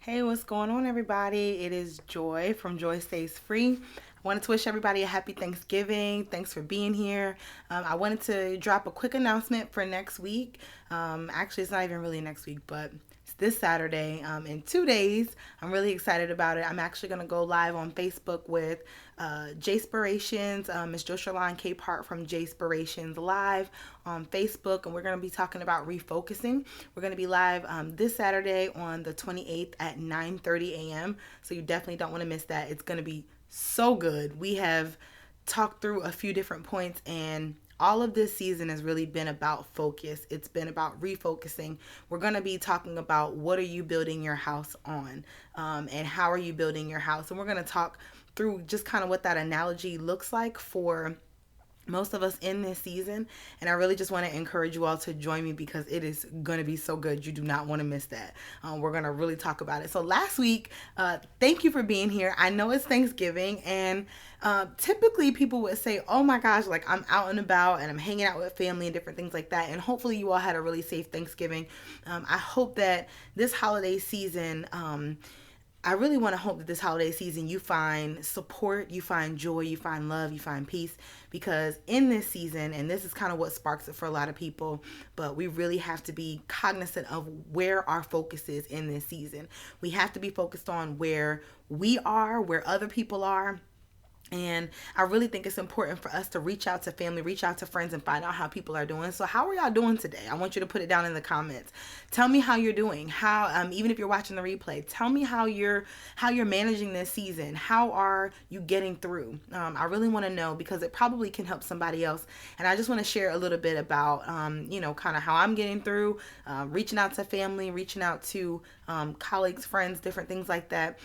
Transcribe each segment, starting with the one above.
Hey, what's going on, everybody? It is Joy from Joy Stays Free. I wanted to wish everybody a happy Thanksgiving. Thanks for being here. I wanted to drop a quick announcement for next week. Actually, it's not even really next week, but it's this Saturday in 2 days. I'm really excited about it. I'm actually going to go live on Facebook with Jayspirations, Miss Joshaline K. Part from Jayspirations Live on Facebook, and we're going to be talking about refocusing. We're going to be live this Saturday on the 28th at 9:30 a.m. So you definitely don't want to miss that. It's going to be so good. We have talked through a few different points, and all of this season has really been about focus. It's been about refocusing. We're going to be talking about what are you building your house on, and how are you building your house. And we're going to talk through just kind of what that analogy looks like for most of us in this season. And I really just want to encourage you all to join me because it is going to be so good. You do not want to miss that. We're going to really talk about it. So last week, thank you for being here. I know it's Thanksgiving, and typically people would say, oh my gosh, like I'm out and about and I'm hanging out with family and different things like that. And hopefully you all had a really safe Thanksgiving. I hope that this holiday season, I really want to hope that this holiday season you find support, you find joy, you find love, you find peace, because in this season, and this is kind of what sparks it for a lot of people, but we really have to be cognizant of where our focus is in this season. We have to be focused on where we are, where other people are. And I really think it's important for us to reach out to family, reach out to friends, and find out how people are doing. So how are y'all doing today? I want you to put it down in the comments. Tell me how you're doing. How even if you're watching the replay, tell me how you're managing this season. How are you getting through? I really want to know because it probably can help somebody else. And I just want to share a little bit about kind of how I'm getting through, reaching out to family, reaching out to colleagues, friends, different things like that.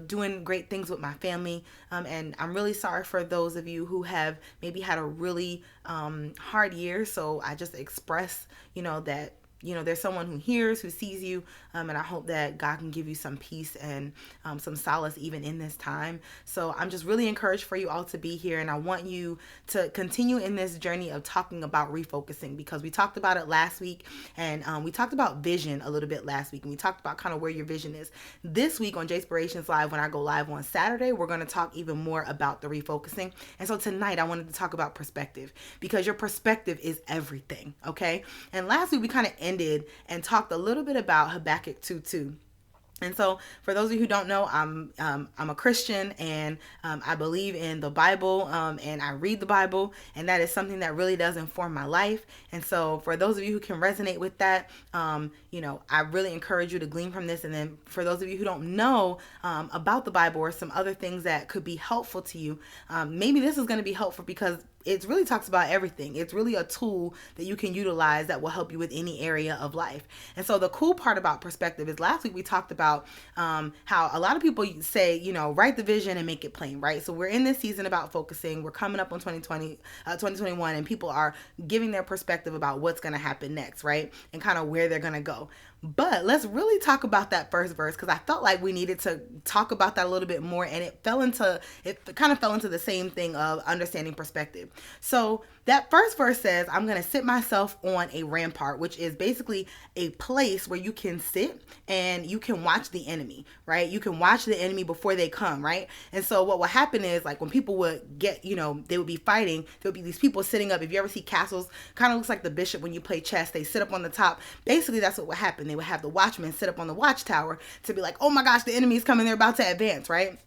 Doing great things with my family, and I'm really sorry for those of you who have maybe had a really hard year. So I just express, that there's someone who hears, who sees you, and I hope that God can give you some peace and some solace even in this time. So I'm just really encouraged for you all to be here, and I want you to continue in this journey of talking about refocusing, because we talked about it last week, and we talked about vision a little bit last week, and we talked about kind of where your vision is. This week on Jayspirations Live, when I go live on Saturday, we're going to talk even more about the refocusing. And so tonight I wanted to talk about perspective, because your perspective is everything, okay? And last week we kind of ended and talked a little bit about Habakkuk 2:2. And so, for those of you who don't know, I'm a Christian, and I believe in the Bible, and I read the Bible, and that is something that really does inform my life. And so, for those of you who can resonate with that, I really encourage you to glean from this. And then, for those of you who don't know about the Bible or some other things that could be helpful to you, maybe this is going to be helpful because it really talks about everything. It's really a tool that you can utilize that will help you with any area of life. And so the cool part about perspective is last week we talked about how a lot of people say, write the vision and make it plain, right? So we're in this season about focusing. We're coming up on 2021, and people are giving their perspective about what's going to happen next, right? And kind of where they're going to go. But let's really talk about that first verse, because I felt like we needed to talk about that a little bit more, and it kind of fell into the same thing of understanding perspective. So that first verse says, I'm going to sit myself on a rampart, which is basically a place where you can sit and you can watch the enemy, right? You can watch the enemy before they come, right? And so what will happen is, like, when people would get, they would be fighting, there would be these people sitting up. If you ever see castles, kind of looks like the bishop when you play chess, they sit up on the top. Basically, that's what would happen. They would have the watchmen sit up on the watchtower to be like, oh my gosh, the enemy is coming, they're about to advance, right?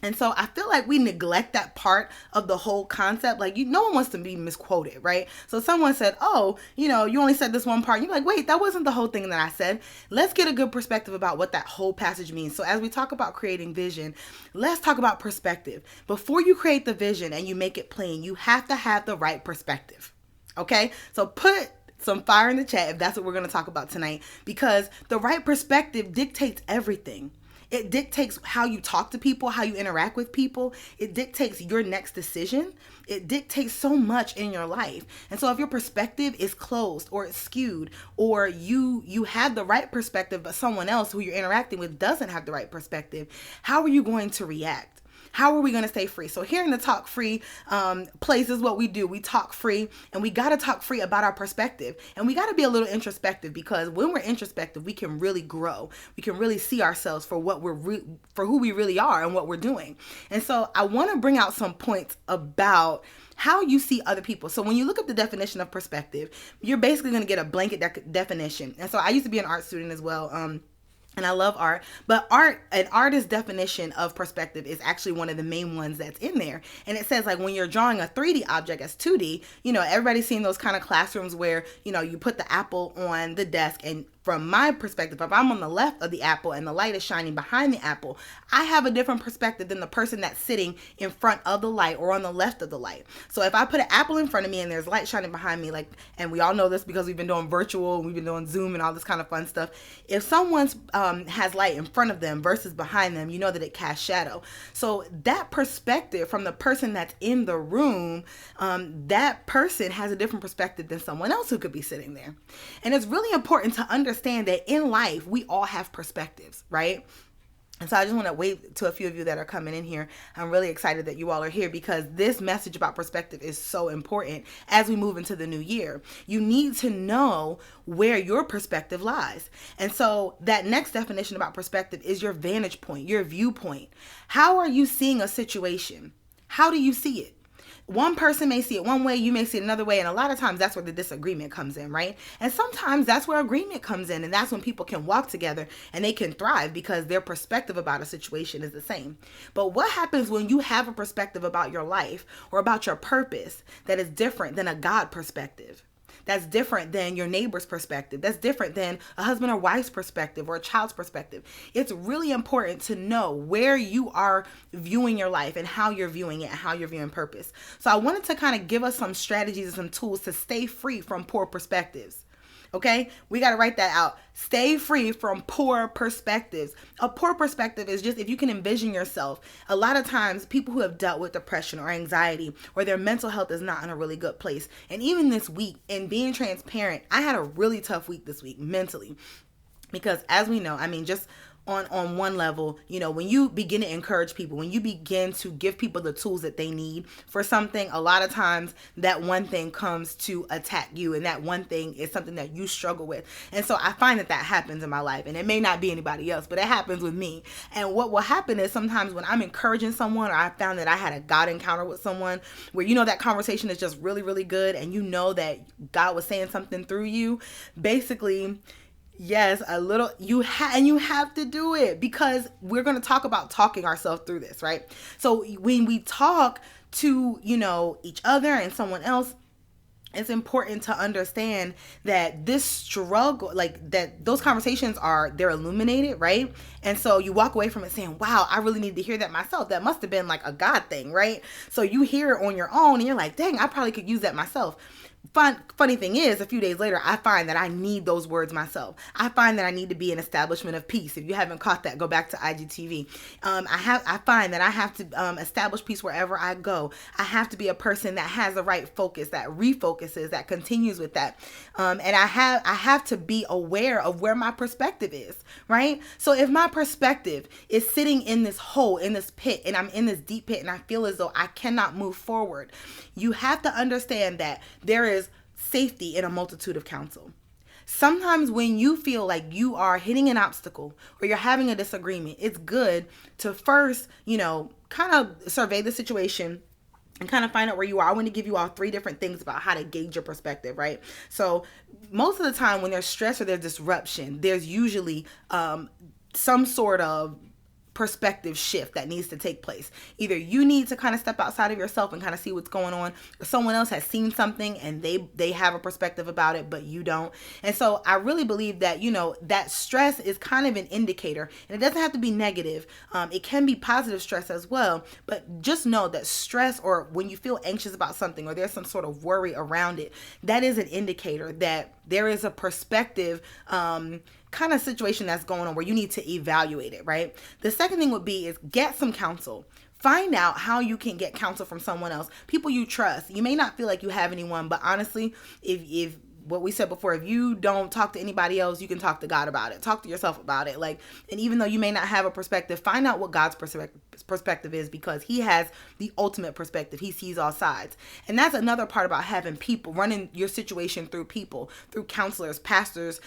And so I feel like we neglect that part of the whole concept. Like, no one wants to be misquoted, right? So someone said, oh, you only said this one part. You're like, wait, that wasn't the whole thing that I said. Let's get a good perspective about what that whole passage means. So as we talk about creating vision, let's talk about perspective. Before you create the vision and you make it plain, you have to have the right perspective. Okay? So put some fire in the chat if that's what we're going to talk about tonight, because the right perspective dictates everything. It dictates how you talk to people, how you interact with people. It dictates your next decision. It dictates so much in your life. And so if your perspective is closed or it's skewed, or you have the right perspective, but someone else who you're interacting with doesn't have the right perspective, how are you going to react? How are we going to stay free? So here in the Talk Free place is what we do. We talk free, and we got to talk free about our perspective. And we got to be a little introspective, because when we're introspective, we can really grow. We can really see ourselves for what for who we really are and what we're doing. And so I want to bring out some points about how you see other people. So when you look up the definition of perspective, you're basically going to get a blanket definition. And so I used to be an art student as well. And I love art, but an artist's definition of perspective is actually one of the main ones that's in there. And it says, like, when you're drawing a 3D object as 2D, everybody's seen those kind of classrooms where, you put the apple on the desk, and from my perspective, if I'm on the left of the apple and the light is shining behind the apple, I have a different perspective than the person that's sitting in front of the light or on the left of the light. So if I put an apple in front of me and there's light shining behind me, and we all know this because we've been doing virtual, we've been doing Zoom and all this kind of fun stuff. If someone's has light in front of them versus behind them, you know that it casts shadow. So that perspective from the person that's in the room, that person has a different perspective than someone else who could be sitting there. And it's really important to understand that in life, we all have perspectives, right? And so I just want to wave to a few of you that are coming in here. I'm really excited that you all are here, because this message about perspective is so important as we move into the new year. You need to know where your perspective lies. And so that next definition about perspective is your vantage point, your viewpoint. How are you seeing a situation? How do you see it? One person may see it one way, you may see it another way, and a lot of times that's where the disagreement comes in, right? And sometimes that's where agreement comes in, and that's when people can walk together and they can thrive because their perspective about a situation is the same. But what happens when you have a perspective about your life or about your purpose that is different than a God perspective? That's different than your neighbor's perspective. That's different than a husband or wife's perspective or a child's perspective. It's really important to know where you are viewing your life and how you're viewing it and how you're viewing purpose. So I wanted to kind of give us some strategies and some tools to stay free from poor perspectives. Okay, we got to write that out. Stay free from poor perspectives. A poor perspective is just if you can envision yourself. A lot of times people who have dealt with depression or anxiety or their mental health is not in a really good place. And even this week, in being transparent, I had a really tough week this week mentally, because as we know, just on one level, when you begin to encourage people, when you begin to give people the tools that they need for something, a lot of times that one thing comes to attack you, and that one thing is something that you struggle with. And so I find that happens in my life, and it may not be anybody else, but it happens with me. And what will happen is sometimes when I'm encouraging someone, or I found that I had a God encounter with someone where that conversation is just really, really good, and that God was saying something through you, basically. Yes, a little, you have to do it, because we're going to talk about talking ourselves through this, right? So when we talk to, each other and someone else, it's important to understand that this struggle, that those conversations they're illuminated, right? And so you walk away from it saying, wow, I really need to hear that myself. That must have been like a God thing, right? So you hear it on your own and you're like, dang, I probably could use that myself. Funny thing is, a few days later, I find that I need those words myself. I find that I need to be an establishment of peace. If you haven't caught that, go back to IGTV. I find that I have to establish peace wherever I go. I have to be a person that has the right focus, that refocuses, that continues with that. And I have to be aware of where my perspective is, right? So if my perspective is sitting in this hole, in this pit, and I'm in this deep pit, and I feel as though I cannot move forward, you have to understand that there is safety in a multitude of counsel. Sometimes when you feel like you are hitting an obstacle or you're having a disagreement, it's good to first, kind of survey the situation and kind of find out where you are. I want to give you all 3 different things about how to gauge your perspective, right? So most of the time when there's stress or there's disruption, there's usually some sort of perspective shift that needs to take place. Either you need to kind of step outside of yourself and kind of see what's going on, or someone else has seen something and they have a perspective about it, but you don't. And so I really believe that, that stress is kind of an indicator, and it doesn't have to be negative. It can be positive stress as well, but just know that stress, or when you feel anxious about something or there's some sort of worry around it, that is an indicator that there is a perspective kind of situation that's going on where you need to evaluate it, right? The second thing would be is get some counsel. Find out how you can get counsel from someone else, people you trust. You may not feel like you have anyone, but honestly, if what we said before, if you don't talk to anybody else, you can talk to God about it. Talk to yourself about it. Like, and even though you may not have a perspective, find out what God's perspective is, because he has the ultimate perspective. He sees all sides. And that's another part about having people, running your situation through people, through counselors, pastors,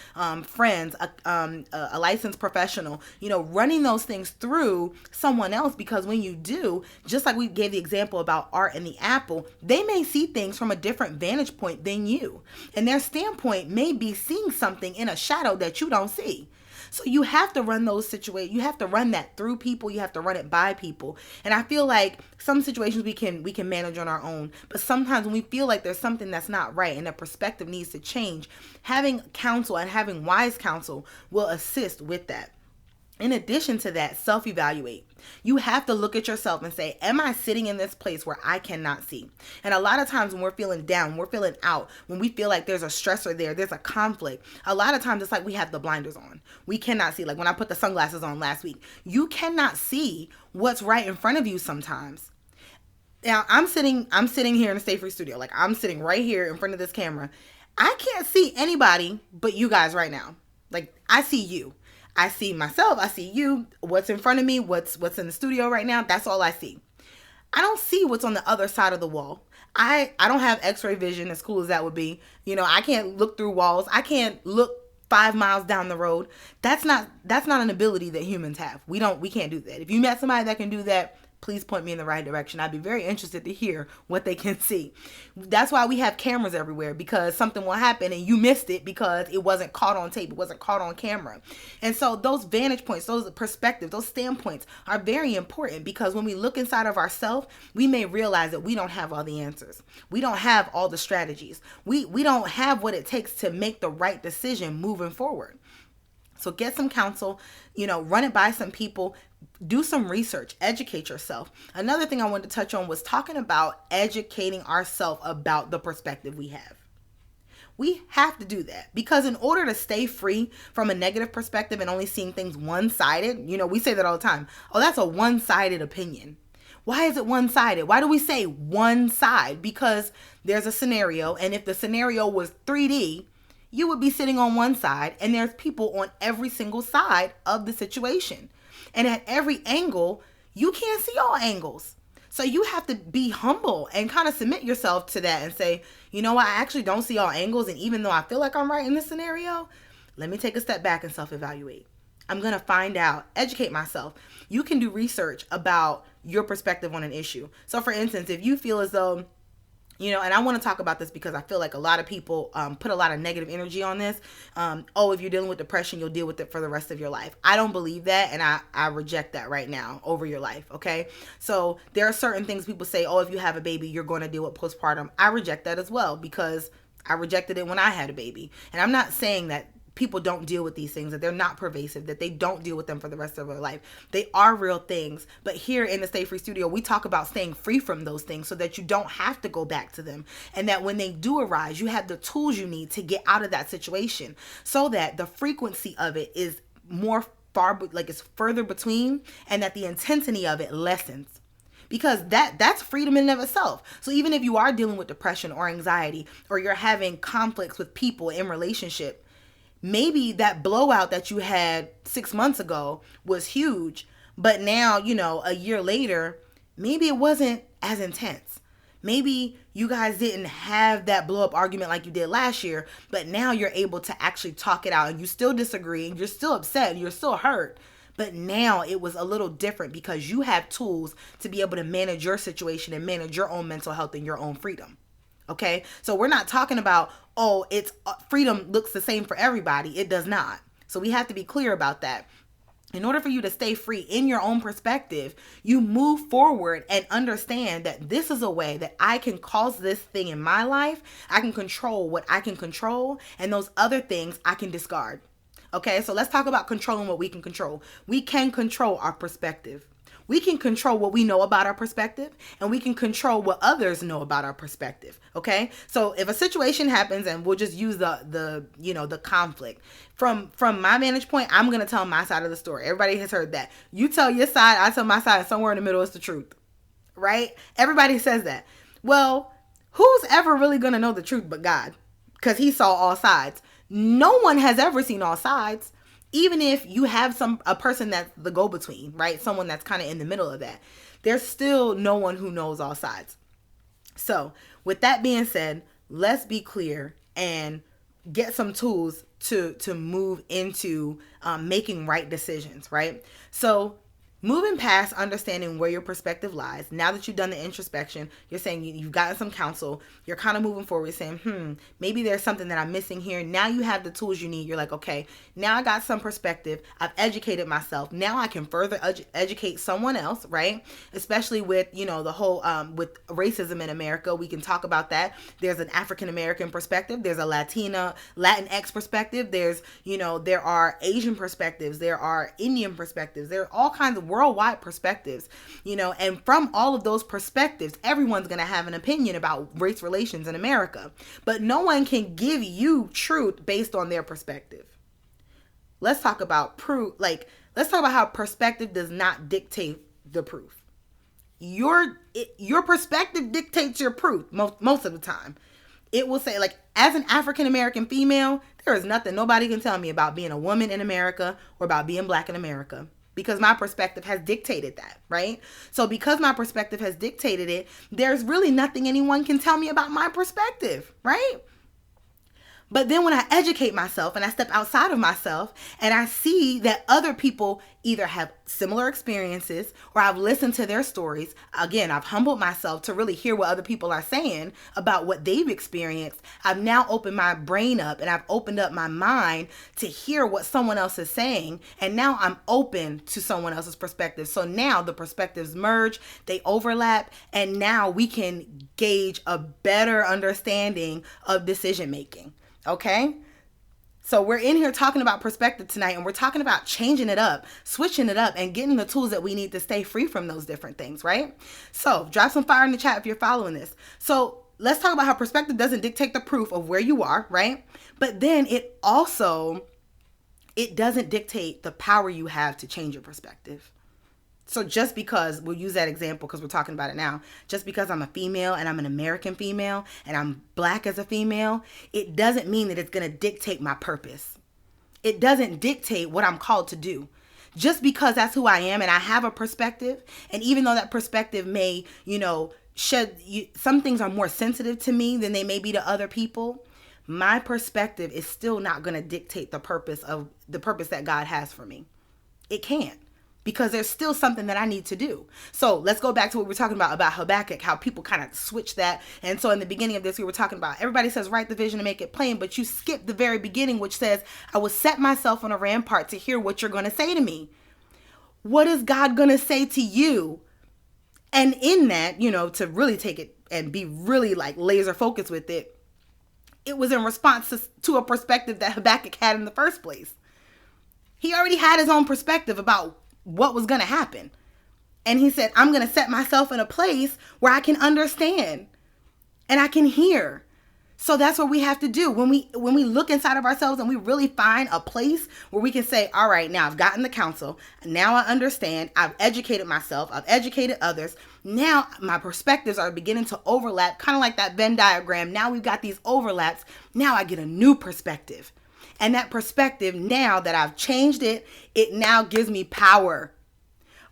friends, a licensed professional, running those things through someone else, because when you do, just like we gave the example about art and the apple, they may see things from a different vantage point than you. And their standpoint may be seeing something in a shadow that you don't see. So you have to run those situations. You have to run that through people. You have to run it by people. And I feel like some situations we can manage on our own. But sometimes when we feel like there's something that's not right and the perspective needs to change, having counsel and having wise counsel will assist with that. In addition to that, self-evaluate. You have to look at yourself and say, am I sitting in this place where I cannot see? And a lot of times when we're feeling down, we're feeling out, when we feel like there's a stressor there's a conflict, a lot of times it's like we have the blinders on. We cannot see. Like when I put the sunglasses on last week, you cannot see what's right in front of you sometimes. Now, I'm sitting here in the StayFree studio. Like, I'm sitting right here in front of this camera. I can't see anybody but you guys right now. Like, I see you. I see myself, I see you, what's in front of me, what's in the studio right now, that's all I see. I don't see what's on the other side of the wall. I don't have x-ray vision, as cool as that would be. I can't look through walls. I can't look 5 miles down the road. That's not an ability that humans have. We can't do that. If you met somebody that can do that, please point me in the right direction. I'd be very interested to hear what they can see. That's why we have cameras everywhere, because something will happen and you missed it because it wasn't caught on tape. It wasn't caught on camera. And so those vantage points, those perspectives, those standpoints are very important, because when we look inside of ourselves, we may realize that we don't have all the answers. We don't have all the strategies. We don't have what it takes to make the right decision moving forward. So get some counsel, run it by some people, do some research, educate yourself. Another thing I wanted to touch on was talking about educating ourselves about the perspective we have. We have to do that, because in order to stay free from a negative perspective and only seeing things one-sided, we say that all the time. Oh, that's a one-sided opinion. Why is it one-sided? Why do we say one side? Because there's a scenario, and if the scenario was 3D, you would be sitting on one side, and there's people on every single side of the situation. And at every angle, you can't see all angles. So you have to be humble and kind of submit yourself to that and say, you know what, I actually don't see all angles. And even though I feel like I'm right in this scenario, let me take a step back and self-evaluate. I'm going to find out, educate myself. You can do research about your perspective on an issue. So for instance, if you feel as though, and I want to talk about this because I feel like a lot of people put a lot of negative energy on this. If you're dealing with depression, you'll deal with it for the rest of your life. I don't believe that, and I reject that right now over your life, okay? So there are certain things people say, if you have a baby, you're going to deal with postpartum. I reject that as well, because I rejected it when I had a baby. And I'm not saying that people don't deal with these things, that they're not pervasive, that they don't deal with them for the rest of their life. They are real things. But here in the Stay Free Studio, we talk about staying free from those things so that you don't have to go back to them. And that when they do arise, you have the tools you need to get out of that situation, so that the frequency of it is it's further between, and that the intensity of it lessens. Because that's freedom in and of itself. So even if you are dealing with depression or anxiety, or you're having conflicts with people in relationship, maybe that blowout that you had 6 months ago was huge, but now, a year later, maybe it wasn't as intense. Maybe you guys didn't have that blow up argument like you did last year, but now you're able to actually talk it out, and you still disagree, and you're still upset, and you're still hurt. But now it was a little different because you have tools to be able to manage your situation and manage your own mental health and your own freedom. Okay, so we're not talking about, it's freedom looks the same for everybody. It does not. So we have to be clear about that. In order for you to stay free in your own perspective, you move forward and understand that this is a way that I can cause this thing in my life. I can control what I can control, and those other things I can discard. Okay, so let's talk about controlling what we can control. We can control our perspective. We can control what we know about our perspective, and we can control what others know about our perspective. Okay, so if a situation happens, and we'll just use the conflict from my vantage point, I'm gonna tell my side of the story. Everybody has heard that. You tell your side, I tell my side, and somewhere in the middle is the truth, right? Everybody says that. Well, who's ever really gonna know the truth but God? because he saw all sides. No one has ever seen all sides. Even if you have a person that's the go-between, right? Someone that's kind of in the middle of that. There's still no one who knows all sides. So with that being said, let's be clear and get some tools to move into making right decisions, right? So moving past understanding where your perspective lies, now that you've done the introspection, you're saying you've gotten some counsel, you're kind of moving forward saying, maybe there's something that I'm missing here. Now you have the tools you need. You're like, okay, now I got some perspective. I've educated myself. Now I can further educate someone else, right? Especially with, the whole, with racism in America, we can talk about that. There's an African-American perspective. There's a Latinx perspective. There's, there are Asian perspectives. There are Indian perspectives. There are all kinds of worldwide perspectives, and from all of those perspectives, everyone's going to have an opinion about race relations in America, but no one can give you truth based on their perspective. Let's talk about proof. Let's talk about how perspective does not dictate the proof. Your perspective dictates your proof most of the time. It will say, as an African-American female, there is nothing nobody can tell me about being a woman in America or about being Black in America. Because my perspective has dictated that, right? So because my perspective has dictated it, there's really nothing anyone can tell me about my perspective, right? But then when I educate myself and I step outside of myself and I see that other people either have similar experiences or I've listened to their stories, again, I've humbled myself to really hear what other people are saying about what they've experienced. I've now opened my brain up and I've opened up my mind to hear what someone else is saying. And now I'm open to someone else's perspective. So now the perspectives merge, they overlap, and now we can gauge a better understanding of decision making. Okay? So we're in here talking about perspective tonight, and we're talking about changing it up, switching it up, and getting the tools that we need to stay free from those different things, right? So drop some fire in the chat if you're following this. So let's talk about how perspective doesn't dictate the proof of where you are, right? But then it doesn't dictate the power you have to change your perspective. So just because, we'll use that example because we're talking about it now, just because I'm a female and I'm an American female and I'm Black as a female, it doesn't mean that it's going to dictate my purpose. It doesn't dictate what I'm called to do. Just because that's who I am and I have a perspective, and even though that perspective may, some things are more sensitive to me than they may be to other people, my perspective is still not going to dictate the purpose that God has for me. It can't. Because there's still something that I need to do. So let's go back to what we were talking about Habakkuk, how people kind of switch that. And so in the beginning of this, we were talking about, everybody says, write the vision and make it plain, but you skip the very beginning, which says, I will set myself on a rampart to hear what you're going to say to me. What is God going to say to you? And in that, to really take it and be really laser focused with it, it was in response to a perspective that Habakkuk had in the first place. He already had his own perspective about what was going to happen. And he said, I'm going to set myself in a place where I can understand and I can hear. So that's what we have to do. When we look inside of ourselves and we really find a place where we can say, all right, now I've gotten the counsel. Now I understand. I've educated myself. I've educated others. Now my perspectives are beginning to overlap, kind of like that Venn diagram. Now we've got these overlaps. Now I get a new perspective. And that perspective, now that I've changed it, it now gives me power.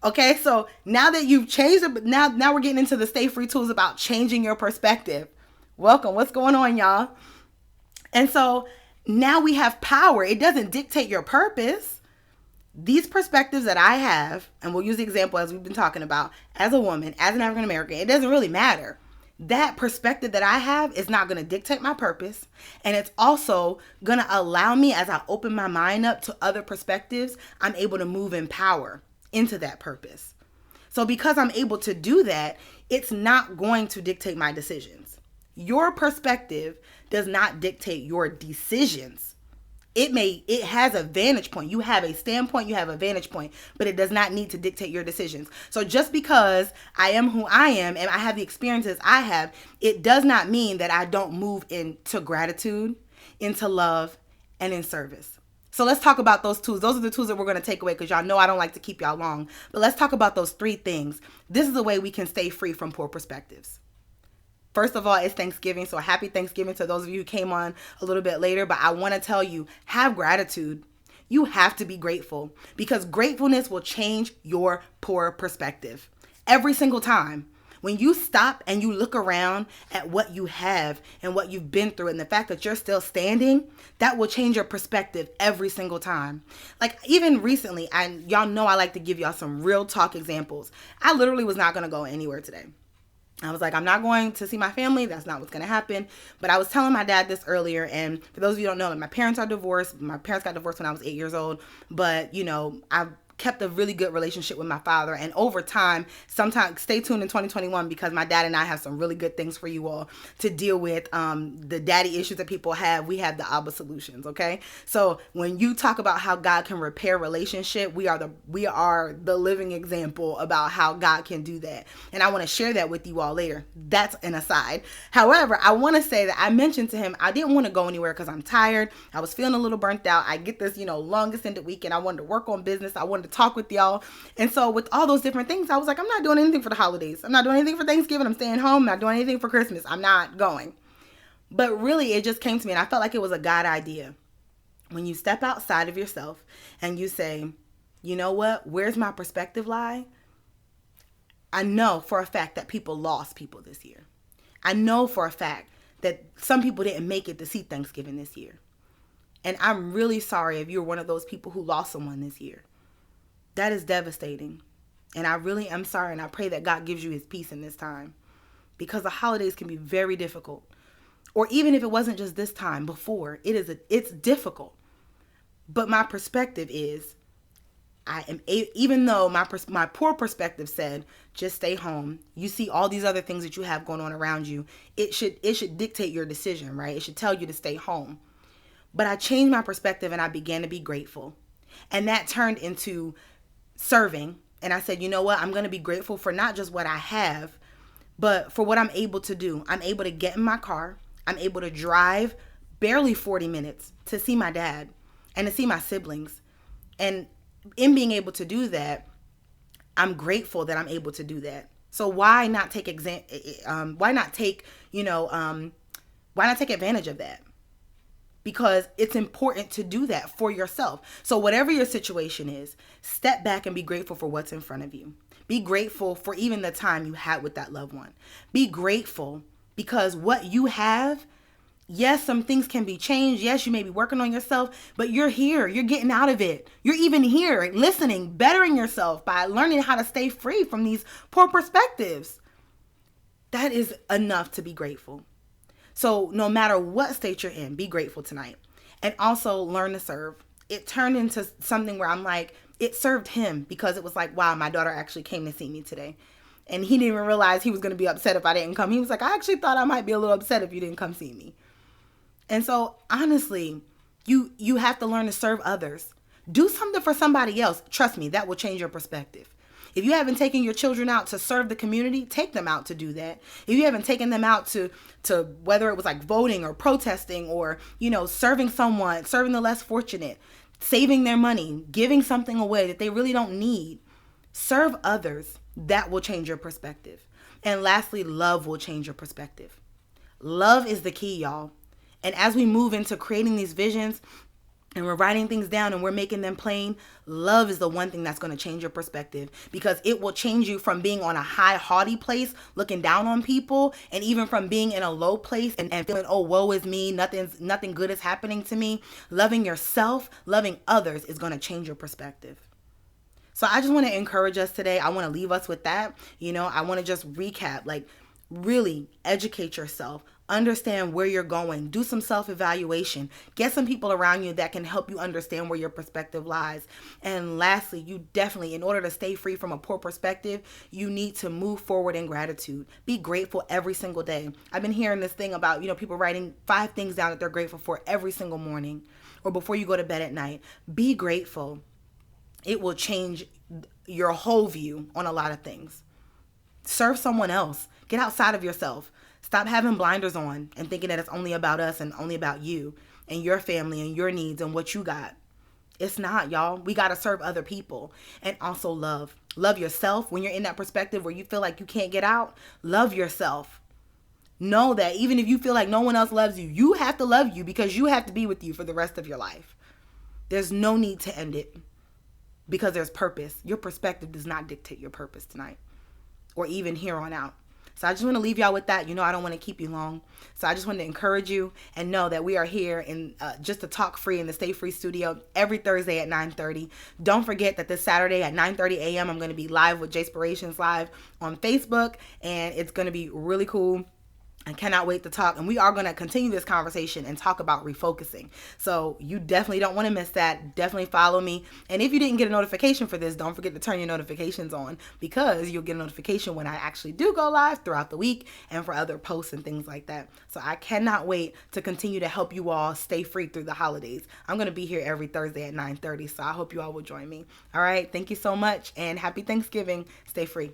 Okay, so now that you've changed it, now we're getting into the Stay Free tools about changing your perspective. Welcome. What's going on, y'all? And so now we have power. It doesn't dictate your purpose. These perspectives that I have, and we'll use the example as we've been talking about, as a woman, as an African American, it doesn't really matter. That perspective that I have is not going to dictate my purpose. And it's also going to allow me, as I open my mind up to other perspectives, I'm able to move in power into that purpose. So because I'm able to do that, it's not going to dictate my decisions. Your perspective does not dictate your decisions. It has a vantage point. You have a standpoint, you have a vantage point, but it does not need to dictate your decisions. So just because I am who I am and I have the experiences I have, it does not mean that I don't move into gratitude, into love, and in service. So let's talk about those tools. Those are the tools that we're going to take away because y'all know I don't like to keep y'all long. But let's talk about those three things. This is the way we can stay free from poor perspectives. First of all, it's Thanksgiving, so happy Thanksgiving to those of you who came on a little bit later. But I want to tell you, have gratitude. You have to be grateful, because gratefulness will change your poor perspective every single time. When you stop and you look around at what you have and what you've been through and the fact that you're still standing, that will change your perspective every single time. Like even recently, y'all know I like to give y'all some real talk examples. I literally was not going to go anywhere today. I was like, I'm not going to see my family. That's not what's going to happen. But I was telling my dad this earlier. And for those of you who don't know, my parents are divorced. My parents got divorced when I was 8 years old. But, I've kept a really good relationship with my father. And over time, sometimes stay tuned in 2021, because my dad and I have some really good things for you all to deal with. The daddy issues that people have, we have the Abba solutions. Okay. So when you talk about how God can repair relationship, we are the living example about how God can do that. And I want to share that with you all later. That's an aside. However, I want to say that I mentioned to him, I didn't want to go anywhere because I'm tired. I was feeling a little burnt out. I get this, long extended weekend. I wanted to work on business. I wanted to talk with y'all. And so with all those different things, I was like, I'm not doing anything for the holidays. I'm not doing anything for Thanksgiving. I'm staying home. I'm not doing anything for Christmas. I'm not going. But really, it just came to me, and I felt like it was a God idea. When you step outside of yourself and you say, you know what, where's my perspective lie? I know for a fact that people lost people this year. I know for a fact that some people didn't make it to see Thanksgiving this year. And I'm really sorry if you're one of those people who lost someone this year. That is devastating. And I really am sorry, and I pray that God gives you his peace in this time, because the holidays can be very difficult. Or even if it wasn't just this time, before, it's difficult. But my perspective is, even though my poor perspective said, just stay home. You see all these other things that you have going on around you. It should dictate your decision, right? It should tell you to stay home. But I changed my perspective and I began to be grateful. And that turned into serving. And I said, you know what? I'm going to be grateful for not just what I have, but for what I'm able to do. I'm able to get in my car. I'm able to drive barely 40 minutes to see my dad and to see my siblings. And in being able to do that, I'm grateful that I'm able to do that. So why not take advantage of that? Because it's important to do that for yourself. So whatever your situation is, step back and be grateful for what's in front of you. Be grateful for even the time you had with that loved one. Be grateful because what you have, yes, some things can be changed. Yes, you may be working on yourself, but you're here. You're getting out of it. You're even here listening, bettering yourself by learning how to stay free from these poor perspectives. That is enough to be grateful. So no matter what state you're in, be grateful tonight. And also learn to serve. It turned into something where I'm like, it served him, because it was like, wow, my daughter actually came to see me today. And he didn't even realize he was going to be upset if I didn't come. He was like, I actually thought I might be a little upset if you didn't come see me. And so honestly, you have to learn to serve others. Do something for somebody else. Trust me, that will change your perspective. If you haven't taken your children out to serve the community, take them out to do that. If you haven't taken them out to whether it was like voting or protesting or, serving someone, serving the less fortunate, saving their money, giving something away that they really don't need, serve others. That will change your perspective. And lastly, love will change your perspective. Love is the key, y'all. And as we move into creating these visions, and we're writing things down and we're making them plain, love is the one thing that's going to change your perspective, because it will change you from being on a high, haughty place, looking down on people, and even from being in a low place and feeling, oh, woe is me, nothing good is happening to me. Loving yourself, loving others is going to change your perspective. So I just want to encourage us today. I want to leave us with that. I want to just recap, really educate yourself. Understand where you're going. Do some self-evaluation. Get some people around you that can help you understand where your perspective lies. And lastly, you definitely, in order to stay free from a poor perspective, you need to move forward in gratitude. Be grateful every single day. I've been hearing this thing about, people writing 5 things down that they're grateful for every single morning or before you go to bed at night. Be grateful. It will change your whole view on a lot of things. Serve someone else. Get outside of yourself. Stop having blinders on and thinking that it's only about us and only about you and your family and your needs and what you got. It's not, y'all. We got to serve other people and also love. Love yourself when you're in that perspective where you feel like you can't get out. Love yourself. Know that even if you feel like no one else loves you, you have to love you because you have to be with you for the rest of your life. There's no need to end it because there's purpose. Your perspective does not dictate your purpose tonight or even here on out. So I just want to leave y'all with that. You know, I don't want to keep you long. So I just want to encourage you and know that we are here in just to talk free in the Stay Free studio every Thursday at 9:30. Don't forget that this Saturday at 9:30 a.m. I'm going to be live with Jayspirations Live on Facebook, and it's going to be really cool. I cannot wait to talk, and we are going to continue this conversation and talk about refocusing. So you definitely don't want to miss that. Definitely follow me. And if you didn't get a notification for this, don't forget to turn your notifications on because you'll get a notification when I actually do go live throughout the week and for other posts and things like that. So I cannot wait to continue to help you all stay free through the holidays. I'm going to be here every Thursday at 9:30, so I hope you all will join me. All right. Thank you so much, and happy Thanksgiving. Stay free.